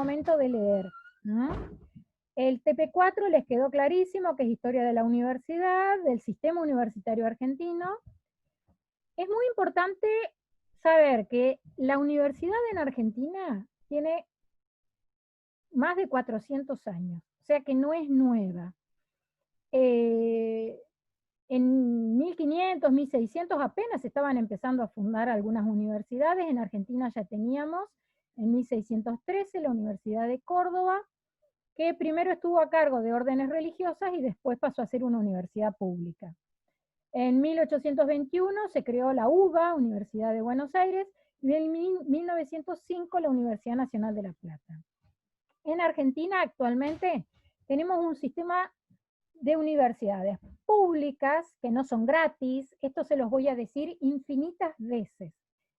momento de leer, ¿no? El TP4 les quedó clarísimo que es historia de la universidad, del sistema universitario argentino. Es muy importante saber que la universidad en Argentina tiene más de 400 años, o sea que no es nueva. En 1500, 1600 apenas estaban empezando a fundar algunas universidades. En Argentina ya teníamos en 1613 la Universidad de Córdoba, que primero estuvo a cargo de órdenes religiosas y después pasó a ser una universidad pública. En 1821 se creó la UBA, Universidad de Buenos Aires, y en 1905 la Universidad Nacional de La Plata. En Argentina actualmente tenemos un sistema de universidades públicas que no son gratis. Esto se los voy a decir infinitas veces.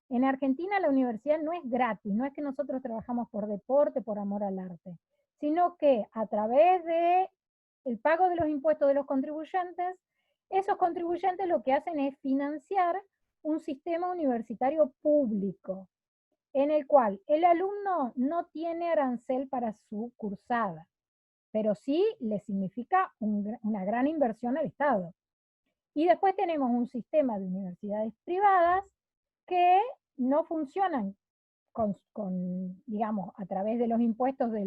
En Argentina la universidad no es gratis, no es que nosotros trabajamos por deporte, por amor al arte, sino que a través de el pago de los impuestos de los contribuyentes, esos contribuyentes lo que hacen es financiar un sistema universitario público, en el cual el alumno no tiene arancel para su cursada, pero sí le significa una gran inversión al Estado. Y después tenemos un sistema de universidades privadas que no funcionan digamos, a través de los impuestos de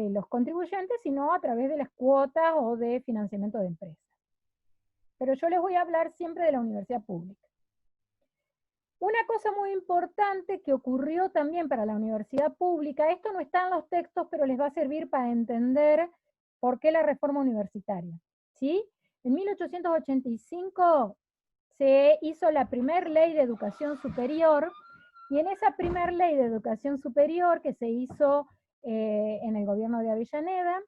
los contribuyentes, sino a través de las cuotas o de financiamiento de empresas. Pero yo les voy a hablar siempre de la universidad pública. Una cosa muy importante que ocurrió también para la universidad pública, esto no está en los textos, pero les va a servir para entender por qué la reforma universitaria, ¿sí? En 1885 se hizo la primera ley de educación superior, y en esa primera ley de educación superior que se hizo en el gobierno de Avellaneda,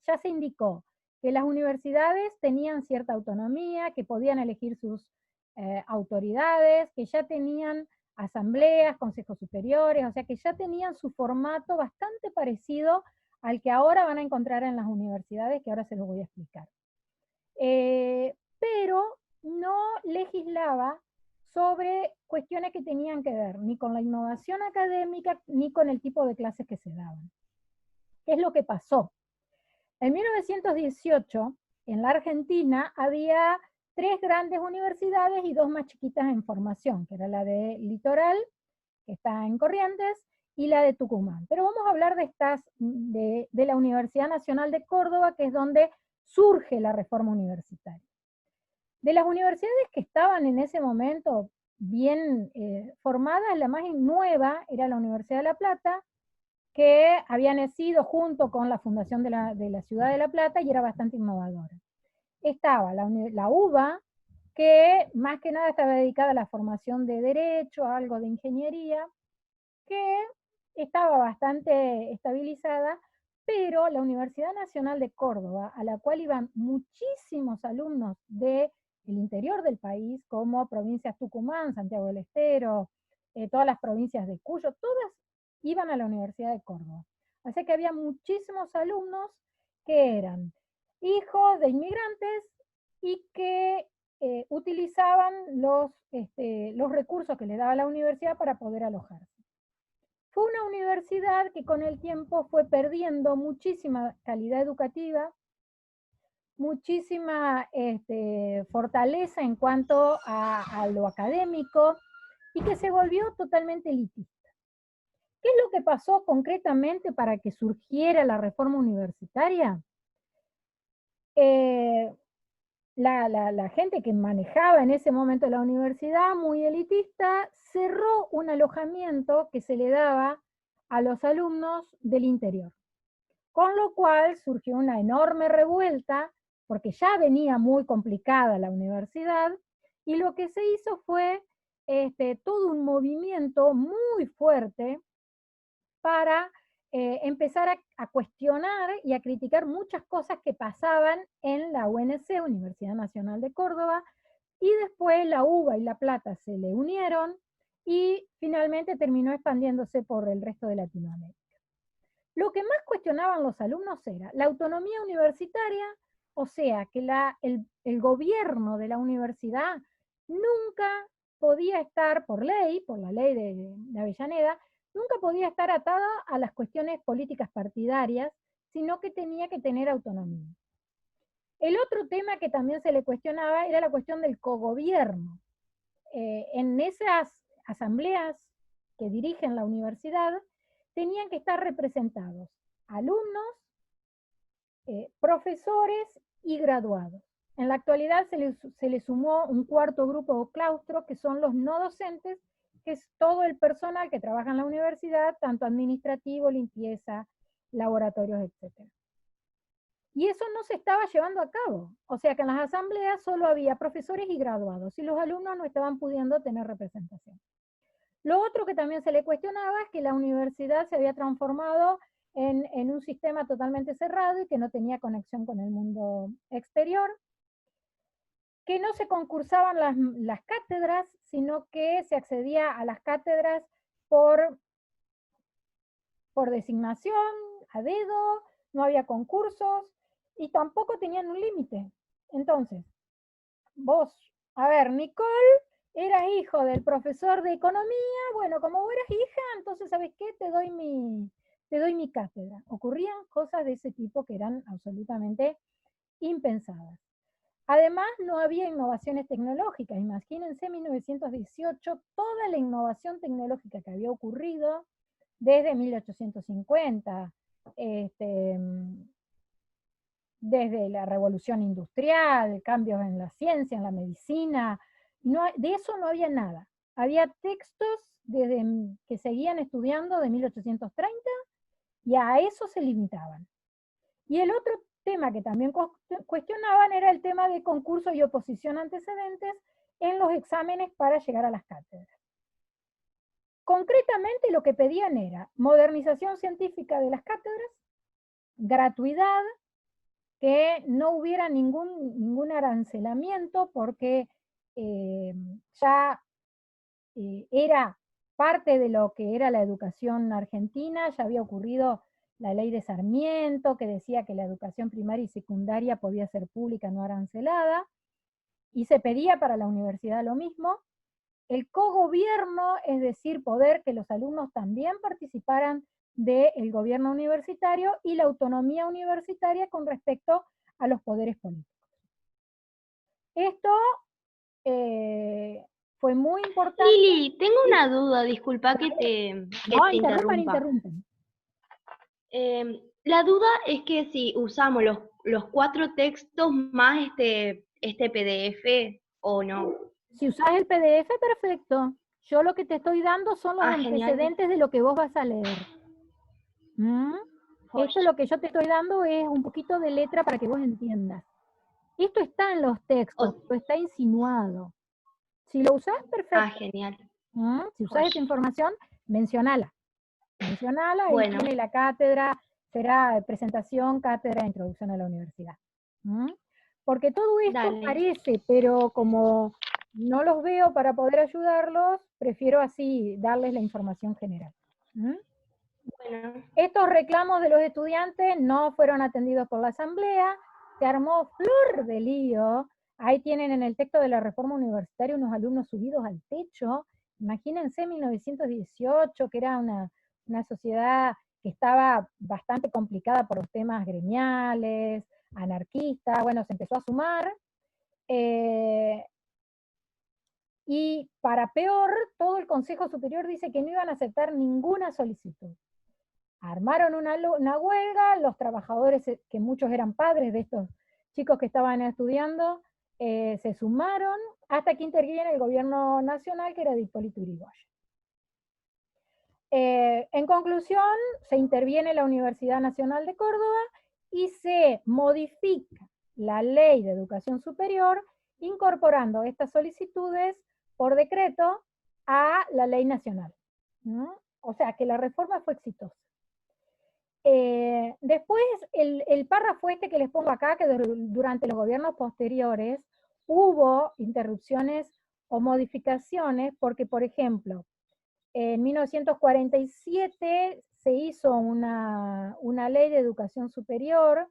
ya se indicó que las universidades tenían cierta autonomía, que podían elegir sus autoridades, que ya tenían asambleas, consejos superiores, o sea que ya tenían su formato bastante parecido al que ahora van a encontrar en las universidades, que ahora se los voy a explicar. Pero no legislaba sobre cuestiones que tenían que ver ni con la innovación académica ni con el tipo de clases que se daban. ¿Qué es lo que pasó? En 1918, en la Argentina, había 3 grandes universidades y 2 más chiquitas en formación, que era la de Litoral, que está en Corrientes, y la de Tucumán. Pero vamos a hablar de la Universidad Nacional de Córdoba, que es donde surge la reforma universitaria. De las universidades que estaban en ese momento bien formadas, la más nueva era la Universidad de La Plata, que había nacido junto con la fundación de la ciudad de La Plata y era bastante innovadora. Estaba la UBA, que más que nada estaba dedicada a la formación de derecho, algo de ingeniería, que estaba bastante estabilizada, pero la Universidad Nacional de Córdoba, a la cual iban muchísimos alumnos del interior del país, como provincias Tucumán, Santiago del Estero, todas las provincias de Cuyo, todas iban a la Universidad de Córdoba. Así que había muchísimos alumnos que eran hijos de inmigrantes y que utilizaban los recursos que les daba la universidad para poder alojarse. Fue una universidad que con el tiempo fue perdiendo muchísima calidad educativa, muchísima fortaleza en cuanto a lo académico, y que se volvió totalmente elitista. ¿Qué es lo que pasó concretamente para que surgiera la reforma universitaria? La gente que manejaba en ese momento la universidad, muy elitista, cerró un alojamiento que se le daba a los alumnos del interior. Con lo cual surgió una enorme revuelta, porque ya venía muy complicada la universidad, y lo que se hizo fue todo un movimiento muy fuerte para empezar a cuestionar y a criticar muchas cosas que pasaban en la UNC, Universidad Nacional de Córdoba, y después la UBA y La Plata se le unieron y finalmente terminó expandiéndose por el resto de Latinoamérica. Lo que más cuestionaban los alumnos era la autonomía universitaria, o sea, que el gobierno de la universidad nunca podía estar por ley, por la ley de Avellaneda, nunca podía estar atada a las cuestiones políticas partidarias, sino que tenía que tener autonomía. El otro tema que también se le cuestionaba era la cuestión del cogobierno. En esas asambleas que dirigen la universidad, tenían que estar representados alumnos, profesores y graduados. En la actualidad se le sumó un cuarto grupo o claustro, que son los no docentes, que es todo el personal que trabaja en la universidad, tanto administrativo, limpieza, laboratorios, etc. Y eso no se estaba llevando a cabo. O sea que en las asambleas solo había profesores y graduados, y los alumnos no estaban pudiendo tener representación. Lo otro que también se le cuestionaba es que la universidad se había transformado en un sistema totalmente cerrado y que no tenía conexión con el mundo exterior, que no se concursaban las cátedras, sino que se accedía a las cátedras por designación, a dedo, no había concursos y tampoco tenían un límite. Entonces, vos, a ver, Nicole, eras hijo del profesor de economía, bueno, como vos eras hija, entonces, ¿sabes qué? Te doy mi cátedra. Ocurrían cosas de ese tipo que eran absolutamente impensadas. Además, no había innovaciones tecnológicas. Imagínense 1918, toda la innovación tecnológica que había ocurrido desde 1850, desde la revolución industrial, cambios en la ciencia, en la medicina, no, de eso no había nada. Había textos desde que seguían estudiando de 1830 y a eso se limitaban. Y el otro tema que también cuestionaban era el tema de concurso y oposición antecedentes en los exámenes para llegar a las cátedras. Concretamente lo que pedían era modernización científica de las cátedras, gratuidad, que no hubiera ningún arancelamiento porque ya era parte de lo que era la educación argentina, ya había ocurrido la ley de Sarmiento, que decía que la educación primaria y secundaria podía ser pública, no arancelada, y se pedía para la universidad lo mismo. El cogobierno, es decir, poder que los alumnos también participaran del gobierno universitario y la autonomía universitaria con respecto a los poderes políticos. Esto fue muy importante. Lili, tengo una duda, disculpa que te interrumpa. Interrumpen. La duda es que si usamos los 4 textos más este PDF o no. Si usas el PDF, perfecto. Yo lo que te estoy dando son los Genial. antecedentes de lo que vos vas a leer. Esto lo que yo te estoy dando es un poquito de letra para que vos entiendas. Esto está en los textos, pero está insinuado. Si lo usás, perfecto. Genial. Si usás esta información, mencionala. Mencionala y tiene la cátedra, será presentación, cátedra, introducción a la universidad. Porque todo esto parece, pero como no los veo para poder ayudarlos, prefiero así darles la información general. Estos reclamos de los estudiantes no fueron atendidos por la asamblea, se armó flor de lío. Ahí tienen en el texto de la reforma universitaria unos alumnos subidos al techo. Imagínense 1918, que era una sociedad que estaba bastante complicada por los temas gremiales, anarquistas, bueno, se empezó a sumar. Y para peor, todo el Consejo Superior dice que no iban a aceptar ninguna solicitud. Armaron una huelga, los trabajadores, que muchos eran padres de estos chicos que estaban estudiando, se sumaron hasta que interviene el gobierno nacional, que era de Hipólito Yrigoyen. En conclusión, se interviene la Universidad Nacional de Córdoba y se modifica la Ley de Educación Superior, incorporando estas solicitudes por decreto a la ley nacional. O sea que la reforma fue exitosa. Después, el párrafo este que les pongo acá, que durante los gobiernos posteriores hubo interrupciones o modificaciones, porque, por ejemplo, en 1947 se hizo una ley de educación superior,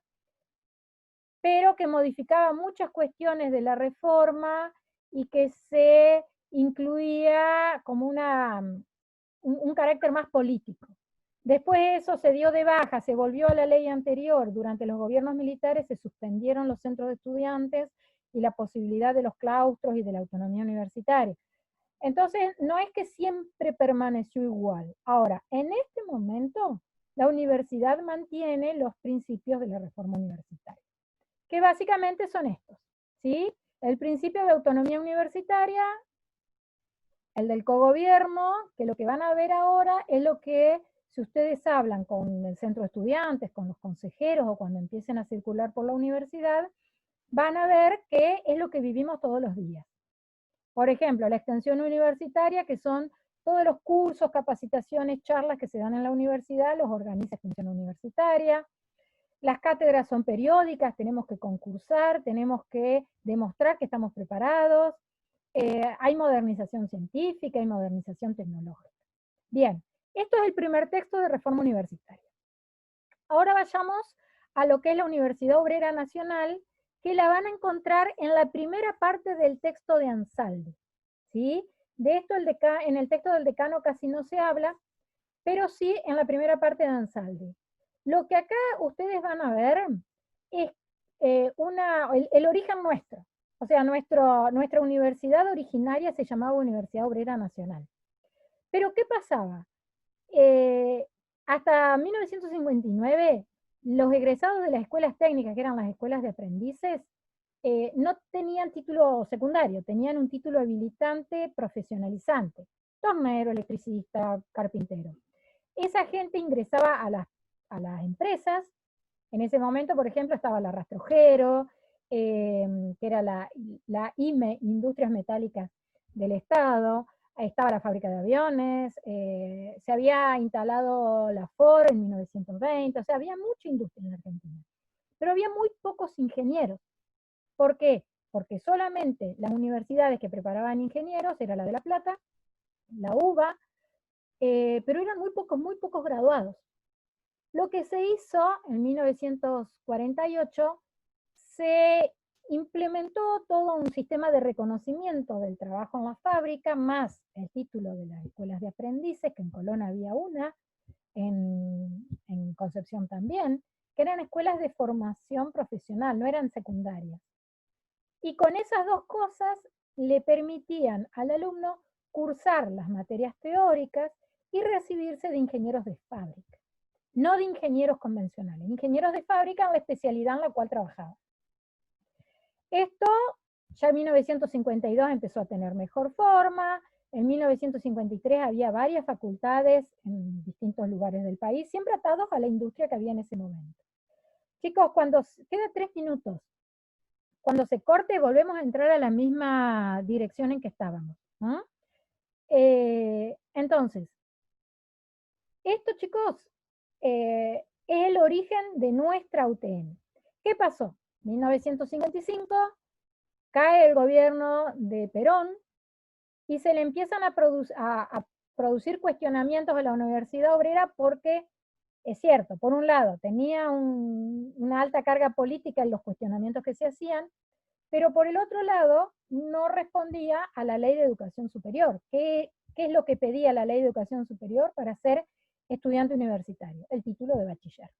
pero que modificaba muchas cuestiones de la reforma y que se incluía como un carácter más político. Después eso se dio de baja, se volvió a la ley anterior. Durante los gobiernos militares se suspendieron los centros de estudiantes y la posibilidad de los claustros y de la autonomía universitaria. Entonces, no es que siempre permaneció igual. Ahora, en este momento, la universidad mantiene los principios de la reforma universitaria, que básicamente son estos, ¿sí? El principio de autonomía universitaria, el del cogobierno, que lo que van a ver ahora es lo que, si ustedes hablan con el centro de estudiantes, con los consejeros o cuando empiecen a circular por la universidad, van a ver que es lo que vivimos todos los días. Por ejemplo, la extensión universitaria, que son todos los cursos, capacitaciones, charlas que se dan en la universidad, los organiza extensión universitaria. Las cátedras son periódicas, tenemos que concursar, tenemos que demostrar que estamos preparados. Hay modernización científica, hay modernización tecnológica. Bien, esto es el primer texto de reforma universitaria. Ahora vayamos a lo que es la Universidad Obrera Nacional, que la van a encontrar en la primera parte del texto de Ansaldi, ¿sí? De esto en el texto del decano casi no se habla, pero sí en la primera parte de Ansaldi. Lo que acá ustedes van a ver es el origen nuestro. O sea, nuestra universidad originaria se llamaba Universidad Obrera Nacional. Pero ¿qué pasaba? Hasta 1959, los egresados de las escuelas técnicas, que eran las escuelas de aprendices, no tenían título secundario, tenían un título habilitante profesionalizante. Tornero, electricista, carpintero. Esa gente ingresaba a las empresas. En ese momento, por ejemplo, estaba la Rastrojero, que era la IME, Industrias Metálicas del Estado, estaba la fábrica de aviones, se había instalado la Ford en 1920, o sea, había mucha industria en Argentina. Pero había muy pocos ingenieros. ¿Por qué? Porque solamente las universidades que preparaban ingenieros era la de La Plata, la UBA, pero eran muy pocos graduados. Lo que se hizo en 1948, se implementó todo un sistema de reconocimiento del trabajo en la fábrica, más el título de las escuelas de aprendices, que en Colón había una, en Concepción también, que eran escuelas de formación profesional, no eran secundarias. Y con esas dos cosas le permitían al alumno cursar las materias teóricas y recibirse de ingenieros de fábrica, no de ingenieros convencionales, ingenieros de fábrica en la especialidad en la cual trabajaba. Esto ya en 1952 empezó a tener mejor forma, en 1953 había varias facultades en distintos lugares del país, siempre atados a la industria que había en ese momento. Chicos, cuando queda 3 minutos, cuando se corte volvemos a entrar a la misma dirección en que estábamos, ¿no? Entonces, esto, chicos, es el origen de nuestra UTN. ¿Qué pasó? 1955, cae el gobierno de Perón y se le empiezan a producir cuestionamientos a la Universidad Obrera porque, es cierto, por un lado, tenía una alta carga política en los cuestionamientos que se hacían, pero por el otro lado, no respondía a la Ley de Educación Superior. ¿Qué es lo que pedía la Ley de Educación Superior para ser estudiante universitario? El título de bachiller.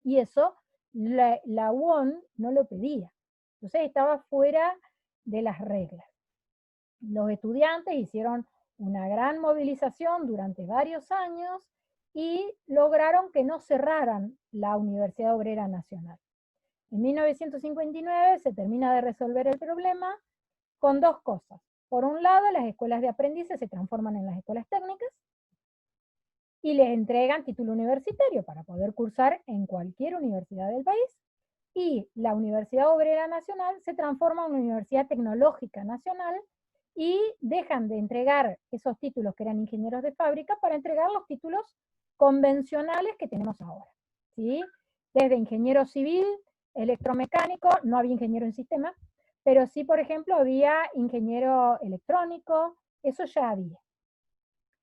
Y eso la UON no lo pedía. Entonces estaba fuera de las reglas. Los estudiantes hicieron una gran movilización durante varios años y lograron que no cerraran la Universidad Obrera Nacional. En 1959 se termina de resolver el problema con dos cosas. Por un lado, las escuelas de aprendices se transforman en las escuelas técnicas y les entregan título universitario para poder cursar en cualquier universidad del país. Y la Universidad Obrera Nacional se transforma en una Universidad Tecnológica Nacional y dejan de entregar esos títulos que eran ingenieros de fábrica para entregar los títulos convencionales que tenemos ahora, ¿sí? Desde ingeniero civil, electromecánico, no había ingeniero en sistema, pero sí, por ejemplo, había ingeniero electrónico, eso ya había.